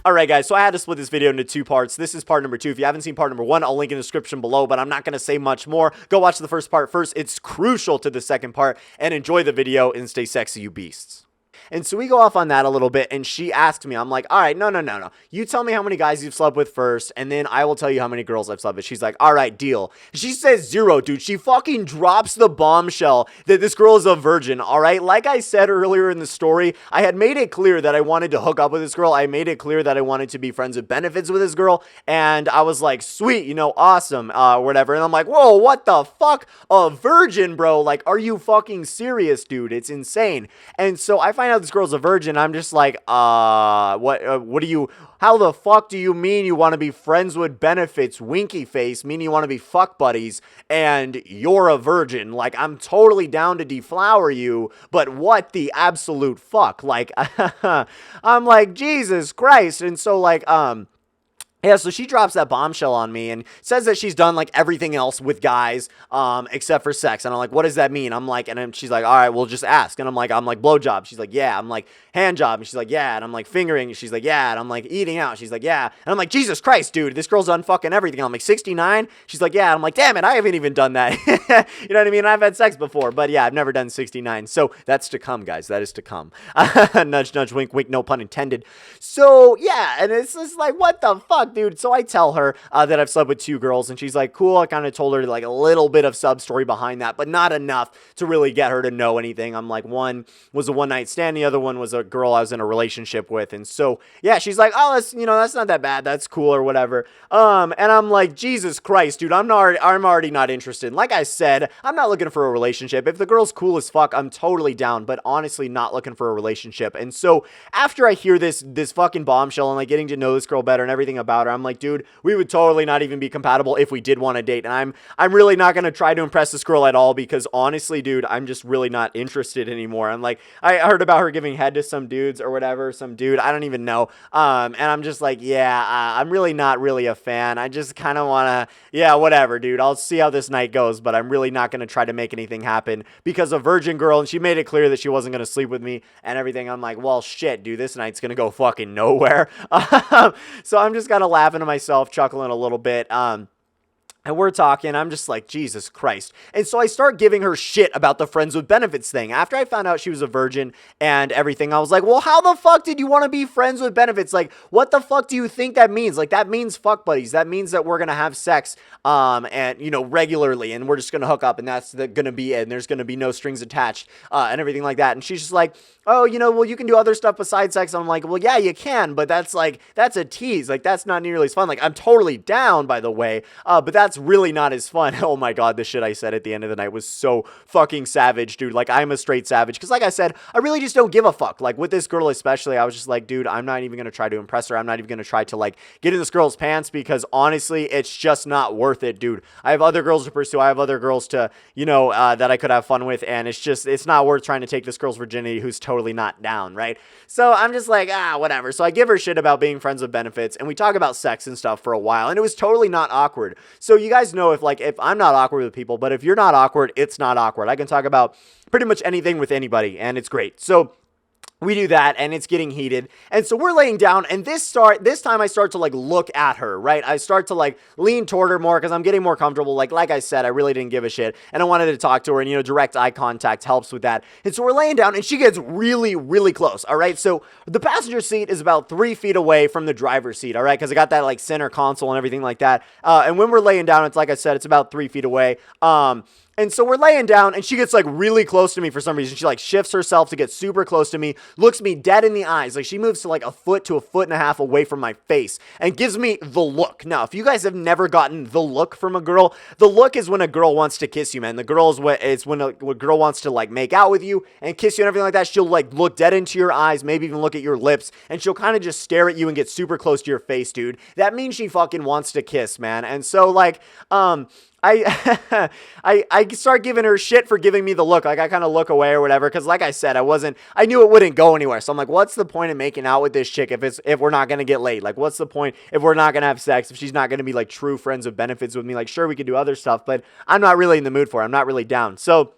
Alright guys, so I had to split this video into 2 parts. This is part number 2. If you haven't seen part number 1, I'll link in the description below, but I'm not going to say much more. Go watch the first part first. It's crucial to the second part, and enjoy the video and stay sexy, you beasts. And so we go off on that a little bit, and she asked me, I'm like, all right, no. You tell me how many guys you've slept with first, and then I will tell you how many girls I've slept with. She's like, all right, deal. She says 0, dude. She fucking drops the bombshell that this girl is a virgin, all right? Like I said earlier in the story, I had made it clear that I wanted to hook up with this girl. I made it clear that I wanted to be friends with benefits with this girl, and I was like, sweet, you know, awesome, whatever. And I'm like, whoa, what the fuck? A virgin, bro? Like, are you fucking serious, dude? It's insane. And so I find out this girl's a virgin. I'm just like, what do you, how the fuck do you mean you want to be friends with benefits, winky face, meaning you want to be fuck buddies, and you're a virgin? Like, I'm totally down to deflower you, but what the absolute fuck? Like, I'm like, Jesus Christ. And so, like, yeah, so she drops that bombshell on me and says that she's done, like, everything else with guys, except for sex. And I'm like, what does that mean? I'm like, and then she's like, all right, well, just ask. And I'm like, blowjob. She's like, yeah. I'm like, hand job. And she's like, yeah. And I'm like, fingering. She's like, yeah. And I'm like, eating out. She's like, yeah. And I'm like, Jesus Christ, dude, this girl's done fucking everything. I'm like, 69? She's like, yeah. And I'm like, damn it, I haven't even done that. You know what I mean? I've had sex before, but yeah, I've never done 69. So that's to come, guys. That is to come. Nudge, nudge, wink, wink, no pun intended. So yeah, and it's just like, what the fuck, dude? So I tell her that I've slept with 2 girls, and she's like, cool. I kind of told her like a little bit of sub story behind that, but not enough to really get her to know anything. I'm like, one was a one-night stand, the other one was a girl I was in a relationship with. And so yeah, she's like, oh, that's, you know, that's not that bad, that's cool or whatever. And I'm like, Jesus Christ, dude, I'm already not interested. Like I said, I'm not looking for a relationship. If the girl's cool as fuck, I'm totally down, but honestly not looking for a relationship. And so after I hear this fucking bombshell and like getting to know this girl better and everything about her, I'm like, dude, we would totally not even be compatible if we did want to date. And I'm really not going to try to impress this girl at all, because honestly, dude, I'm just really not interested anymore. I'm like, I heard about her giving head to some dudes or whatever, some dude, I don't even know. And I'm just like, yeah, I'm really not really a fan. I just kind of want to, yeah, whatever, dude. I'll see how this night goes, but I'm really not going to try to make anything happen because a virgin girl, and she made it clear that she wasn't going to sleep with me and everything. I'm like, well, shit, dude, this night's going to go fucking nowhere. So I'm just kind of laughing to myself, chuckling a little bit. And we're talking, I'm just like, Jesus Christ. And so I start giving her shit about the friends with benefits thing. After I found out she was a virgin and everything, I was like, well, how the fuck did you want to be friends with benefits? Like, what the fuck do you think that means? Like, that means fuck buddies. That means that we're going to have sex, and, you know, regularly, and we're just going to hook up, and that's going to be it, and there's going to be no strings attached, and everything like that. And she's just like, oh, you know, well, you can do other stuff besides sex. And I'm like, well, yeah, you can, but that's like, that's a tease. Like, that's not nearly as fun. Like, I'm totally down, by the way, but that's really not as fun. Oh my God, the shit I said at the end of the night was so fucking savage, dude. Like, I'm a straight savage, because like I said, I really just don't give a fuck. Like, with this girl especially, I was just like, dude, I'm not even gonna try to impress her. I'm not even gonna try to like get in this girl's pants, because honestly, it's just not worth it, dude. I have other girls to pursue. I have other girls to, you know, that I could have fun with, and it's not worth trying to take this girl's virginity who's totally not down, right? So I'm just like, whatever. So I give her shit about being friends with benefits, and we talk about sex and stuff for a while, and it was totally not awkward. So you guys know, if I'm not awkward with people, but if you're not awkward, it's not awkward. I can talk about pretty much anything with anybody, and it's great. So we do that, and it's getting heated. And so we're laying down, and this time I start to like look at her, right? I start to like lean toward her more, because I'm getting more comfortable. Like I said, I really didn't give a shit, and I wanted to talk to her, and you know, direct eye contact helps with that. And so we're laying down, and she gets really, really close. All right. So the passenger seat is about 3 feet away from the driver's seat. All right. Because I got that like center console and everything like that. And when we're laying down, it's like I said, it's about 3 feet away. And so we're laying down, and she gets like really close to me for some reason. She like shifts herself to get super close to me, looks me dead in the eyes. Like, she moves to like a foot to a foot and a half away from my face and gives me the look. Now, if you guys have never gotten the look from a girl, the look is when a girl wants to kiss you, man. The girl is when a girl wants to like make out with you and kiss you and everything like that. She'll like look dead into your eyes, maybe even look at your lips, and she'll kind of just stare at you and get super close to your face, dude. That means she fucking wants to kiss, man. And so like, I start giving her shit for giving me the look. Like, I kind of look away or whatever, because like I said, I knew it wouldn't go anywhere. So I'm like, what's the point of making out with this chick if we're not going to get laid? Like, what's the point if we're not going to have sex, if she's not going to be like true friends with benefits with me? Like, sure, we could do other stuff, but I'm not really in the mood for it. I'm not really down. So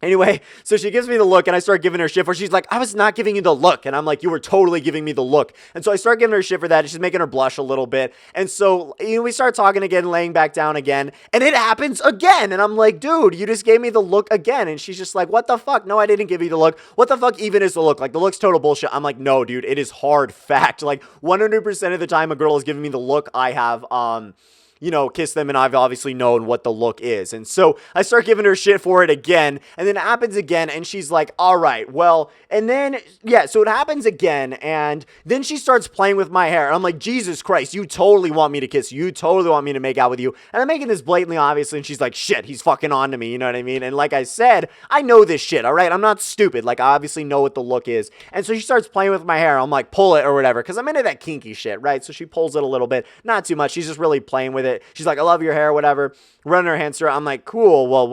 Anyway, so she gives me the look and I start giving her shit where she's like, I was not giving you the look. And I'm like, you were totally giving me the look. And so I start giving her shit for that. And she's making her blush a little bit. And so, we start talking again, laying back down again. And it happens again. And I'm like, dude, you just gave me the look again. And she's just like, what the fuck? No, I didn't give you the look. What the fuck even is the look? Like, the look's total bullshit. I'm like, no, dude, it is hard fact. Like, 100% of the time a girl is giving me the look, I have, kiss them, and I've obviously known what the look is. And so I start giving her shit for it again, and then it happens again, and she's like, all right, well, and then, so it happens again, and then she starts playing with my hair. I'm like, Jesus Christ, you totally want me to kiss you. You totally want me to make out with you. And I'm making this blatantly obviously, and she's like, shit, he's fucking on to me, you know what I mean? And like I said, I know this shit, all right? I'm not stupid. Like, I obviously know what the look is. And so she starts playing with my hair. I'm like, pull it or whatever, because I'm into that kinky shit, right? So she pulls it a little bit, not too much. She's just really playing with it. She's like, I love your hair, whatever. Running her hands through it. I'm like, cool. Well,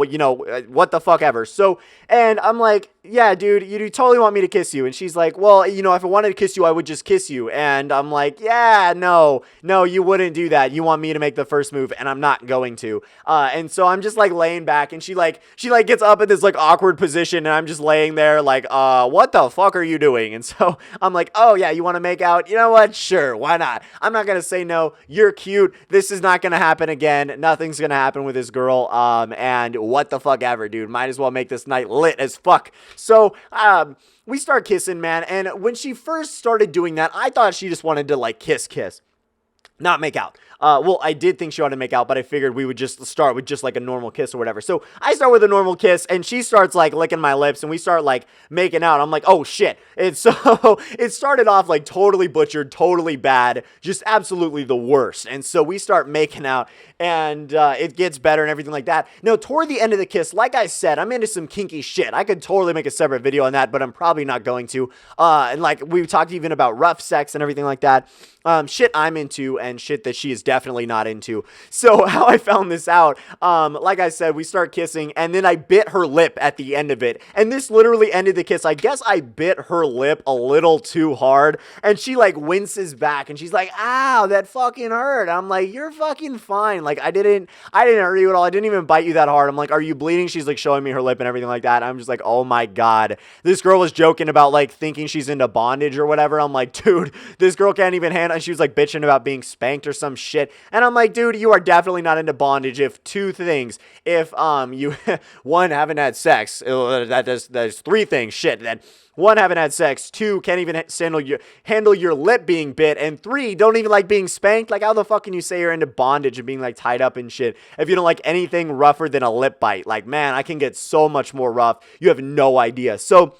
what the fuck ever. So, and I'm like, yeah, dude, you totally want me to kiss you. And she's like, well, if I wanted to kiss you, I would just kiss you. And I'm like, yeah, no, you wouldn't do that. You want me to make the first move, and I'm not going to. And so I'm just like laying back, and she gets up in this like awkward position, and I'm just laying there like, what the fuck are you doing? And so I'm like, oh yeah, you want to make out? You know what? Sure, why not? I'm not gonna say no. You're cute. This is not gonna happen again. Nothing's gonna happen with this girl. And what the fuck ever, dude. Might as well make this night lit as fuck. So, we start kissing, man. And when she first started doing that, I thought she just wanted to like kiss, not make out. Well, I did think she wanted to make out, but I figured we would just start with just like a normal kiss or whatever. So I start with a normal kiss, and she starts like licking my lips, and we start like making out. I'm like, oh shit. And so it started off like totally butchered, totally bad, just absolutely the worst. And so we start making out, and it gets better and everything like that. Now, toward the end of the kiss, like I said, I'm into some kinky shit. I could totally make a separate video on that, but I'm probably not going to. And like we talked even about rough sex and everything like that. Shit I'm into and shit that she is definitely not into. So how I found this out, like I said, we start kissing, and then I bit her lip at the end of it, and this literally ended the kiss. I guess I bit her lip a little too hard, and she like winces back, and she's like, ow, that fucking hurt. I'm like, you're fucking fine. Like, I didn't hurt you at all. I didn't even bite you that hard. I'm like, are you bleeding? She's like showing me her lip and everything like that. I'm just like, oh my God. This girl was joking about like thinking she's into bondage or whatever. I'm like, dude, this girl can't even handle. And she was like bitching about being spanked or some shit. And I'm like, dude, you are definitely not into bondage if two things. If you one, haven't had sex. There's three things. Shit. That one, haven't had sex. Two, can't even handle your lip being bit. And three, don't even like being spanked. Like, how the fuck can you say you're into bondage and being like tied up and shit if you don't like anything rougher than a lip bite? Like, man, I can get so much more rough. You have no idea. So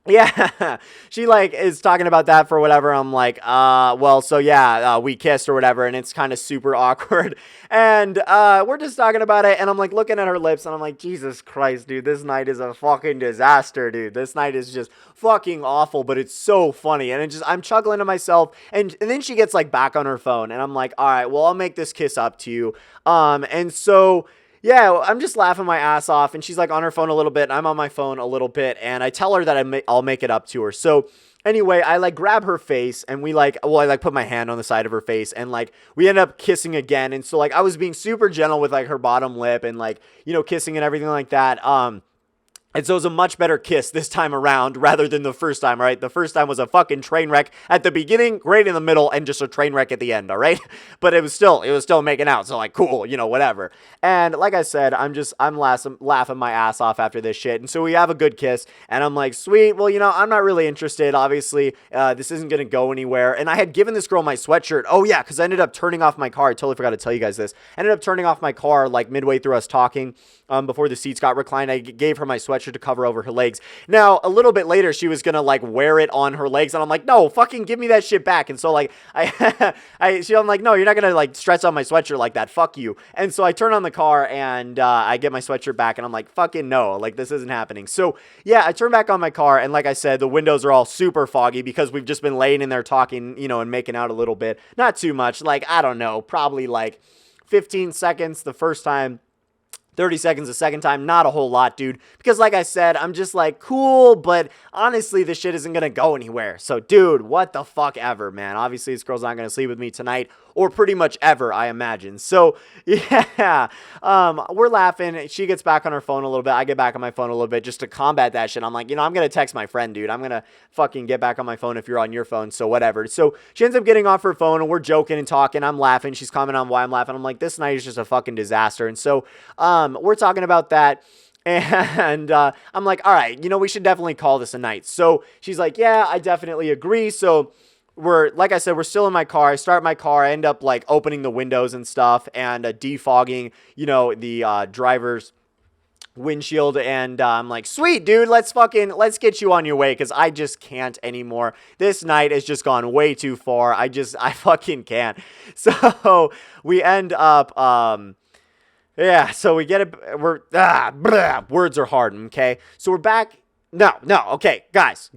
yeah, she like is talking about that for whatever. I'm like, well, so yeah, we kissed or whatever, and it's kind of super awkward. And we're just talking about it, and I'm like looking at her lips, and I'm like, Jesus Christ, dude, this night is a fucking disaster, dude. This night is just fucking awful, but it's so funny. And I'm chuckling to myself, and then she gets like back on her phone, and I'm like, all right, well, I'll make this kiss up to you. And so yeah, I'm just laughing my ass off, and she's like on her phone a little bit, and I'm on my phone a little bit, and I tell her that I'll make it up to her. So anyway, I like grab her face, and I like put my hand on the side of her face, and like we end up kissing again. And so like I was being super gentle with like her bottom lip and like, kissing and everything like that. And so it was a much better kiss this time around rather than the first time, right? The first time was a fucking train wreck at the beginning, great in the middle, and just a train wreck at the end, all right? But it was still making out, so like, cool, whatever. And like I said, I'm laughing my ass off after this shit. And so we have a good kiss, and I'm like, sweet, well, I'm not really interested, obviously. This isn't going to go anywhere. And I had given this girl my sweatshirt. Oh, yeah, because I ended up turning off my car. I totally forgot to tell you guys this. I ended up turning off my car like midway through us talking. Before the seats got reclined, I gave her my sweatshirt to cover over her legs. Now, a little bit later, she was gonna like wear it on her legs, and I'm like, no, fucking give me that shit back. And so like, I'm like, no, you're not gonna like stretch on my sweatshirt like that. Fuck you. And so I turn on the car, and I get my sweatshirt back, and I'm like, fucking no, like this isn't happening. So yeah, I turn back on my car, and like I said, the windows are all super foggy because we've just been laying in there talking, and making out a little bit. Not too much, like, I don't know, probably like 15 seconds the first time. 30 seconds the second time, not a whole lot, dude. Because like I said, I'm just like, cool, but honestly, this shit isn't gonna go anywhere. So, dude, what the fuck ever, man. Obviously, this girl's not gonna sleep with me tonight or pretty much ever, I imagine. So yeah, we're laughing. She gets back on her phone a little bit. I get back on my phone a little bit just to combat that shit. I'm like, I'm going to text my friend, dude. I'm going to fucking get back on my phone if you're on your phone. So whatever. So she ends up getting off her phone and we're joking and talking. I'm laughing. She's commenting on why I'm laughing. I'm like, this night is just a fucking disaster. And so, we're talking about that. And I'm like, all right, we should definitely call this a night. So she's like, yeah, I definitely agree. So like I said, we're still in my car. I start my car. I end up like opening the windows and stuff and defogging, the driver's windshield. And I'm like, sweet, dude, let's get you on your way. Cause I just can't anymore. This night has just gone way too far. I fucking can't. So we end up, yeah, so we get it. Words are hard, okay? So we're back. No, okay, guys.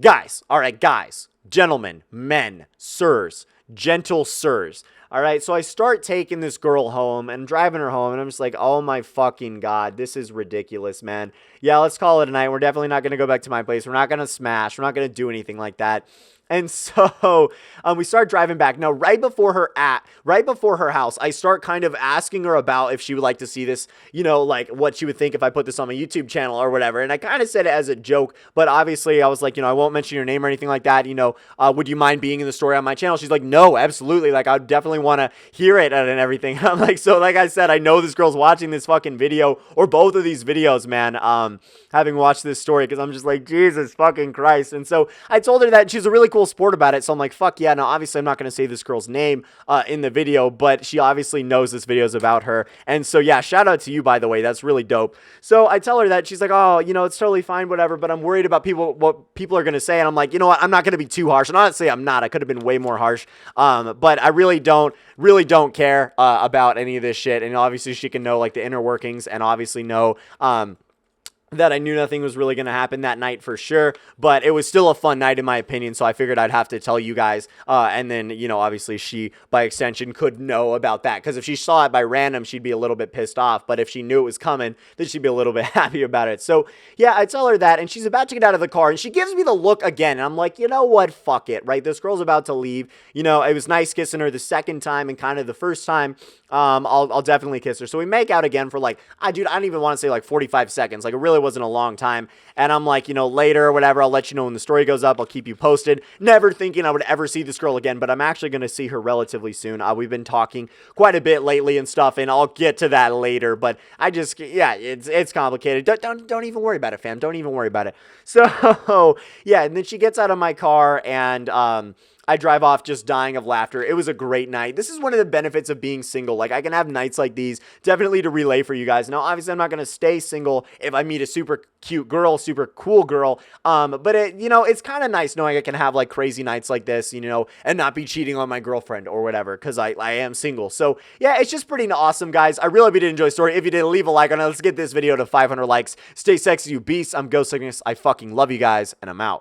All right, guys, gentlemen, men, sirs, gentle sirs. All right, so I start taking this girl home and driving her home, and I'm just like, oh my fucking God, this is ridiculous, man. Yeah, let's call it a night. We're definitely not going to go back to my place. We're not going to smash. We're not going to do anything like that. And so we start driving back. Now, right before her house, I start kind of asking her about if she would like to see this, like what she would think if I put this on my YouTube channel or whatever. And I kind of said it as a joke, but obviously I was like, I won't mention your name or anything like that. Would you mind being in the story on my channel? She's like, no, absolutely. Like, I definitely want to hear it and everything. I'm like, so like I said, I know this girl's watching this fucking video or both of these videos, man. Having watched this story, because I'm just like, Jesus fucking Christ. And so I told her that she's a really cool sport about it. So I'm like, fuck yeah. Now, obviously, I'm not going to say this girl's name in the video, but she obviously knows this video is about her. And so, yeah, shout out to you, by the way. That's really dope. So I tell her that. She's like, oh, it's totally fine, whatever. But I'm worried about what people are going to say. And I'm like, you know what? I'm not going to be too harsh. And honestly, I'm not. I could have been way more harsh. But I really don't care about any of this shit. And obviously, she can know like the inner workings and obviously know that I knew nothing was really going to happen that night for sure, but it was still a fun night in my opinion, so I figured I'd have to tell you guys, and then, obviously she, by extension, could know about that, because if she saw it by random, she'd be a little bit pissed off, but if she knew it was coming, then she'd be a little bit happy about it. So, yeah, I tell her that, and she's about to get out of the car, and she gives me the look again, and I'm like, you know what, fuck it, right? This girl's about to leave, it was nice kissing her the second time, and kind of the first time, I'll definitely kiss her. So we make out again for like, dude, I don't even want to say like 45 seconds. Like, it really wasn't a long time. And I'm like, later or whatever, I'll let you know when the story goes up. I'll keep you posted. Never thinking I would ever see this girl again, but I'm actually going to see her relatively soon. We've been talking quite a bit lately and stuff, and I'll get to that later. But it's complicated. Don't even worry about it, fam. Don't even worry about it. So, yeah, and then she gets out of my car, and I drive off just dying of laughter. It was a great night. This is one of the benefits of being single. Like, I can have nights like these, definitely to relay for you guys. Now, obviously, I'm not going to stay single if I meet a super cute girl, super cool girl. But it's kind of nice knowing I can have like crazy nights like this, and not be cheating on my girlfriend or whatever, because I am single. So yeah, it's just pretty awesome, guys. I really hope you did enjoy the story. If you did, leave a like on it. Let's get this video to 500 likes. Stay sexy, you beasts. I'm GhostSickness. I fucking love you guys, and I'm out.